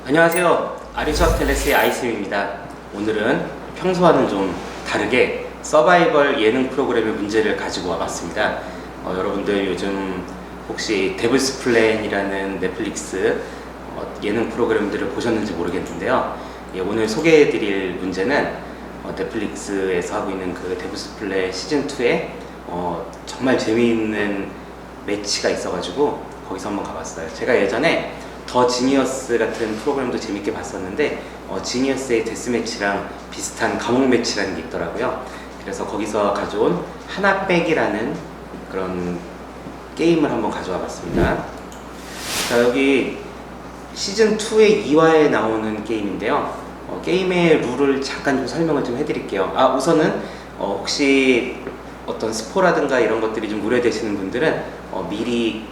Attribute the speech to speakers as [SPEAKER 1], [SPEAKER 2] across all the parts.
[SPEAKER 1] 안녕하세요. 아리수학텔레스의 아이쌤입니다. 오늘은 평소와는 좀 다르게 서바이벌 예능 프로그램의 문제를 가지고 와봤습니다. 여러분들 요즘 혹시 데블스 플랜이라는 넷플릭스 예능 프로그램들을 보셨는지 모르겠는데요. 오늘 소개해드릴 문제는 넷플릭스에서 하고 있는 그 데블스 플랜 시즌2에 정말 재미있는 매치가 있어가지고 거기서 한번 가봤어요. 제가 예전에 더 지니어스 같은 프로그램도 재밌게 봤었는데 지니어스의 데스매치랑 비슷한 감옥 매치라는 게 있더라고요. 그래서 거기서 가져온 하나빼기라는 그런 게임을 한번 가져와 봤습니다. 자, 여기 시즌2의 2화에 나오는 게임인데요. 게임의 룰을 잠깐 좀 설명을 좀 해드릴게요. 우선은 혹시 어떤 스포라든가 이런 것들이 좀 우려되시는 분들은 미리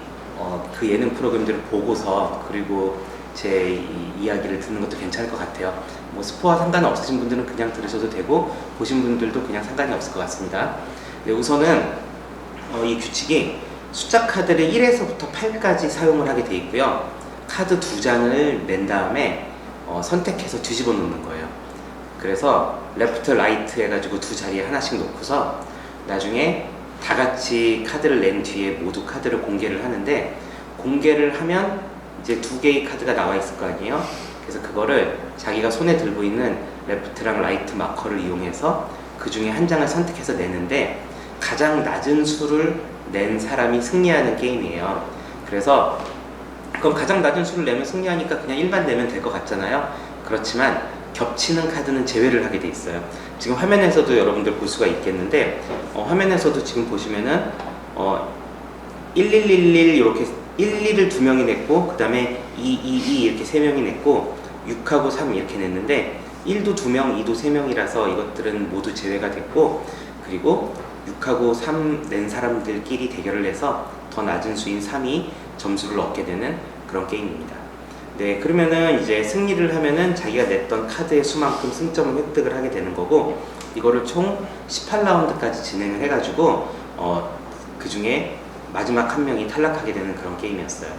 [SPEAKER 1] 그 예능 프로그램들을 보고서 그리고 제 이야기를 듣는 것도 괜찮을 것 같아요. 뭐 스포와 상관 없으신 분들은 그냥 들으셔도 되고 보신 분들도 그냥 상관이 없을 것 같습니다. 네, 우선은 이 규칙이 숫자 카드를 1에서부터 8까지 사용을 하게 돼 있고요. 카드 2장을 낸 다음에 선택해서 뒤집어 놓는 거예요. 그래서 레프트 라이트 해가지고 두 자리에 하나씩 놓고서 나중에 다 같이 카드를 낸 뒤에 모두 카드를 공개를 하는데, 공개를 하면 이제 두 개의 카드가 나와 있을 거 아니에요. 그래서 그거를 자기가 손에 들고 있는 레프트랑 라이트 마커를 이용해서 그 중에 한 장을 선택해서 내는데, 가장 낮은 수를 낸 사람이 승리하는 게임이에요. 그래서 그럼 가장 낮은 수를 내면 승리하니까 그냥 1만 내면 될 것 같잖아요. 그렇지만 겹치는 카드는 제외를 하게 돼 있어요. 지금 화면에서도 여러분들 볼 수가 있겠는데 화면에서도 지금 보시면은 1111 이렇게 11을 두 명이 냈고, 그 다음에 222 이렇게 세 명이 냈고, 6하고 3 이렇게 냈는데 1도 2명, 2도 3명이라서 이것들은 모두 제외가 됐고, 그리고 6하고 3 낸 사람들끼리 대결을 해서 더 낮은 수인 3이 점수를 얻게 되는 그런 게임입니다. 네, 그러면은 이제 승리를 하면은 자기가 냈던 카드의 수만큼 승점을 획득을 하게 되는 거고, 이거를 총 18라운드까지 진행을 해가지고 그 중에 마지막 한 명이 탈락하게 되는 그런 게임이었어요.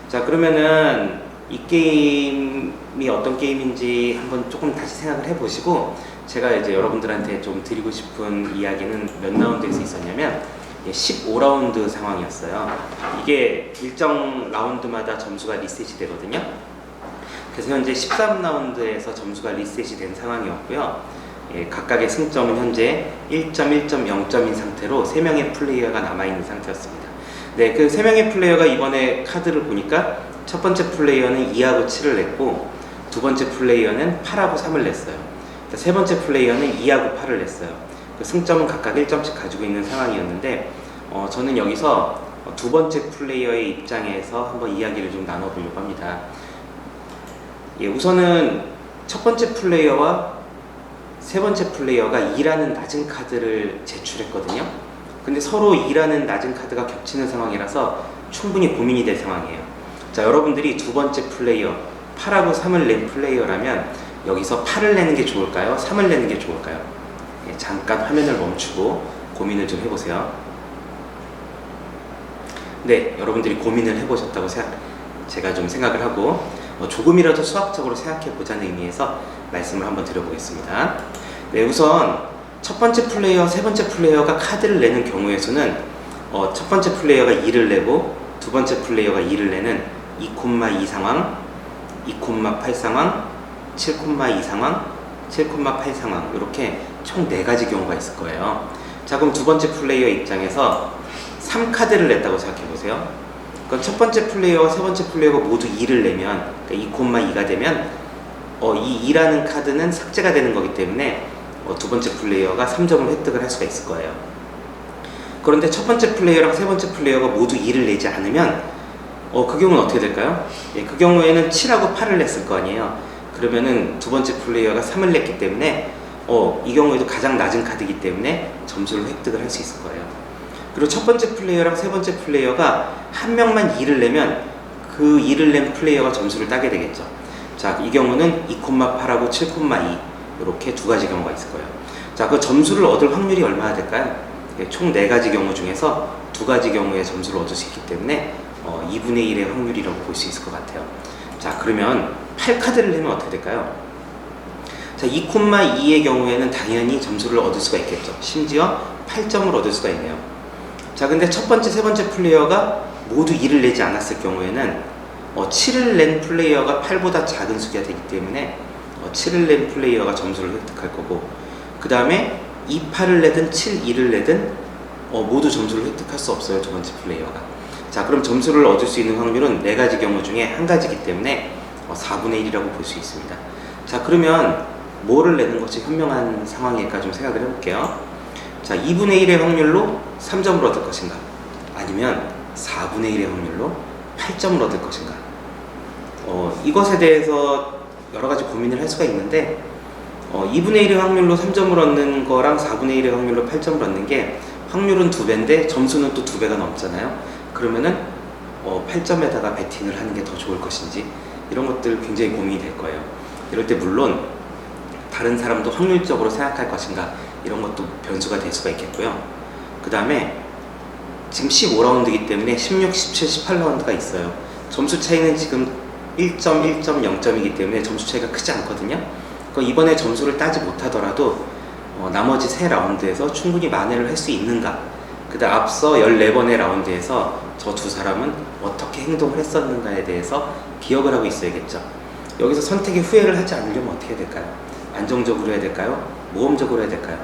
[SPEAKER 1] 자, 그러면은 이 게임이 어떤 게임인지 한번 조금 다시 생각을 해보시고, 제가 이제 여러분들한테 좀 드리고 싶은 이야기는 몇 라운드에서 있었냐면 15라운드 상황이었어요. 이게 일정 라운드마다 점수가 리셋이 되거든요. 그래서 현재 13라운드에서 점수가 리셋이 된 상황이었고요. 각각의 승점은 현재 1점, 1점, 0점인 상태로 3명의 플레이어가 남아있는 상태였습니다. 네, 그 3명의 플레이어가 이번에 카드를 보니까 첫 번째 플레이어는 2하고 7을 냈고, 두 번째 플레이어는 8하고 3을 냈어요. 세 번째 플레이어는 2하고 8을 냈어요. 그 승점은 각각 1점씩 가지고 있는 상황이었는데 저는 여기서 두 번째 플레이어의 입장에서 한번 이야기를 좀 나눠보려고 합니다. 우선은 첫 번째 플레이어와 세 번째 플레이어가 2라는 낮은 카드를 제출했거든요. 근데 서로 2라는 낮은 카드가 겹치는 상황이라서 충분히 고민이 될 상황이에요. 자, 여러분들이 두 번째 플레이어 8하고 3을 낸 플레이어라면 여기서 8을 내는 게 좋을까요? 3을 내는 게 좋을까요? 잠깐 화면을 멈추고 고민을 좀 해보세요. 네, 여러분들이 고민을 해보셨다고 제가 좀 생각을 하고 조금이라도 수학적으로 생각해보자는 의미에서 말씀을 한번 드려보겠습니다. 네, 우선 첫 번째 플레이어, 세 번째 플레이어가 카드를 내는 경우의 수는 첫 번째 플레이어가 2를 내고 두 번째 플레이어가 2를 내는 2,2 상황, 2,8 상황, 7,2 상황, 7,8 상황, 이렇게 총 4가지 경우가 있을 거예요. 자, 그럼 두 번째 플레이어 입장에서 3카드를 냈다고 생각해보세요. 그럼 첫 번째 플레이어와 세 번째 플레이어가 모두 2를 내면, 그러니까 2,2가 되면 이 2라는 카드는 삭제가 되는 거기 때문에 두 번째 플레이어가 3점을 획득을 할 수가 있을 거예요. 그런데 첫 번째 플레이어랑 세 번째 플레이어가 모두 2를 내지 않으면 그 경우는 어떻게 될까요? 그 경우에는 7하고 8을 냈을 거 아니에요. 그러면은 두 번째 플레이어가 3을 냈기 때문에 이 경우에도 가장 낮은 카드이기 때문에 점수를 획득을 할 수 있을 거예요. 그리고 첫 번째 플레이어랑 세 번째 플레이어가 한 명만 2를 내면 그 2를 낸 플레이어가 점수를 따게 되겠죠. 자, 이 경우는 2,8하고 7,2 이렇게 두 가지 경우가 있을 거예요. 자, 자, 그 점수를 얻을 확률이 얼마나 될까요? 총 4가지 경우 중에서 2가지 경우에 점수를 얻을 수 있기 때문에 2분의 1의 확률이라고 볼 수 있을 것 같아요. 자, 그러면 8카드를 내면 어떻게 될까요? 자, 2,2의 경우에는 당연히 점수를 얻을 수가 있겠죠. 심지어 8점을 얻을 수가 있네요. 자, 근데 첫 번째, 세 번째 플레이어가 모두 2를 내지 않았을 경우에는 7을 낸 플레이어가 8보다 작은 수가 되기 때문에 7을 낸 플레이어가 점수를 획득할 거고, 그 다음에 2, 8을 내든 7, 2를 내든 모두 점수를 획득할 수 없어요, 두 번째 플레이어가. 자, 그럼 점수를 얻을 수 있는 확률은 4가지 경우 중에 1가지이기 때문에 4분의 1이라고 볼 수 있습니다. 자, 그러면 뭐를 내는 것이 현명한 상황일까 좀 생각을 해볼게요. 자, 2분의 1의 확률로 3점을 얻을 것인가, 아니면 4분의 1의 확률로 8점을 얻을 것인가. 이것에 대해서 여러 가지 고민을 할 수가 있는데, 2분의 1의 확률로 3점을 얻는 거랑 4분의 1의 확률로 8점을 얻는 게 확률은 2배인데 점수는 또 2배가 넘잖아요. 그러면은 8점에다가 베팅을 하는 게 더 좋을 것인지, 이런 것들 굉장히 고민이 될 거예요. 이럴 때 물론 다른 사람도 확률적으로 생각할 것인가, 이런 것도 변수가 될 수가 있겠고요. 그 다음에 지금 15라운드이기 때문에 16, 17, 18라운드가 있어요. 점수 차이는 지금 1점, 1점, 0점이기 때문에 점수 차이가 크지 않거든요. 그러니까 이번에 점수를 따지 못하더라도 나머지 3라운드에서 충분히 만회를 할 수 있는가, 그 다음 앞서 14번의 라운드에서 저 두 사람은 어떻게 행동을 했었는가에 대해서 기억을 하고 있어야겠죠. 여기서 선택에 후회를 하지 않으려면 어떻게 해야 될까요? 안정적으로 해야 될까요? 모험적으로 해야 될까요?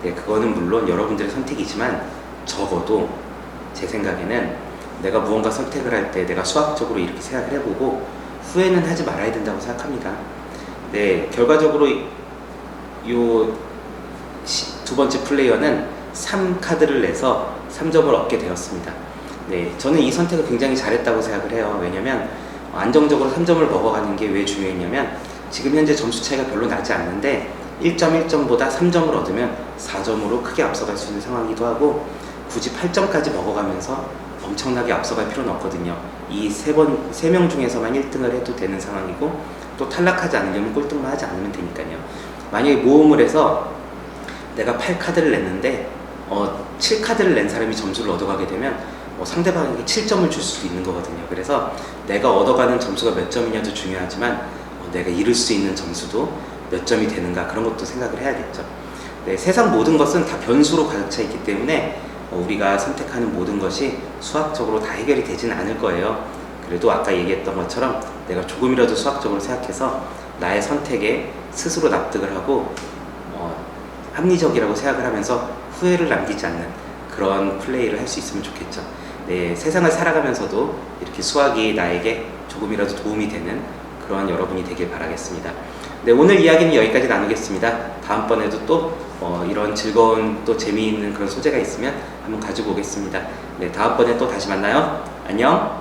[SPEAKER 1] 네, 그거는 물론 여러분들의 선택이지만 적어도 제 생각에는 내가 무언가 선택을 할 때 내가 수학적으로 이렇게 생각을 해보고 후회는 하지 말아야 된다고 생각합니다. 네, 결과적으로 두 번째 플레이어는 3카드를 내서 3점을 얻게 되었습니다. 네, 저는 이 선택을 굉장히 잘했다고 생각을 해요. 왜냐면 안정적으로 3점을 먹어가는 게 왜 중요했냐면, 지금 현재 점수 차이가 별로 나지 않는데 1.1점보다 3점을 얻으면 4점으로 크게 앞서갈 수 있는 상황이기도 하고, 굳이 8점까지 먹어가면서 엄청나게 앞서갈 필요는 없거든요. 이 3명 중에서만 1등을 해도 되는 상황이고, 또 탈락하지 않으려면 꼴등만 하지 않으면 되니까요. 만약에 모험을 해서 내가 8카드를 냈는데 7카드를 낸 사람이 점수를 얻어가게 되면 상대방에게 7점을 줄 수도 있는 거거든요. 그래서 내가 얻어가는 점수가 몇 점이냐도 중요하지만 내가 이룰 수 있는 점수도 몇 점이 되는가, 그런 것도 생각을 해야겠죠. 네, 세상 모든 것은 다 변수로 가득 차 있기 때문에 우리가 선택하는 모든 것이 수학적으로 다 해결이 되지는 않을 거예요. 그래도 아까 얘기했던 것처럼 내가 조금이라도 수학적으로 생각해서 나의 선택에 스스로 납득을 하고 합리적이라고 생각을 하면서 후회를 남기지 않는 그런 플레이를 할 수 있으면 좋겠죠. 네, 세상을 살아가면서도 이렇게 수학이 나에게 조금이라도 도움이 되는 그런 여러분이 되길 바라겠습니다. 네, 오늘 이야기는 여기까지 나누겠습니다. 다음번에도 또 이런 즐거운 또 재미있는 그런 소재가 있으면 한번 가지고 오겠습니다. 네, 다음번에 또 다시 만나요. 안녕.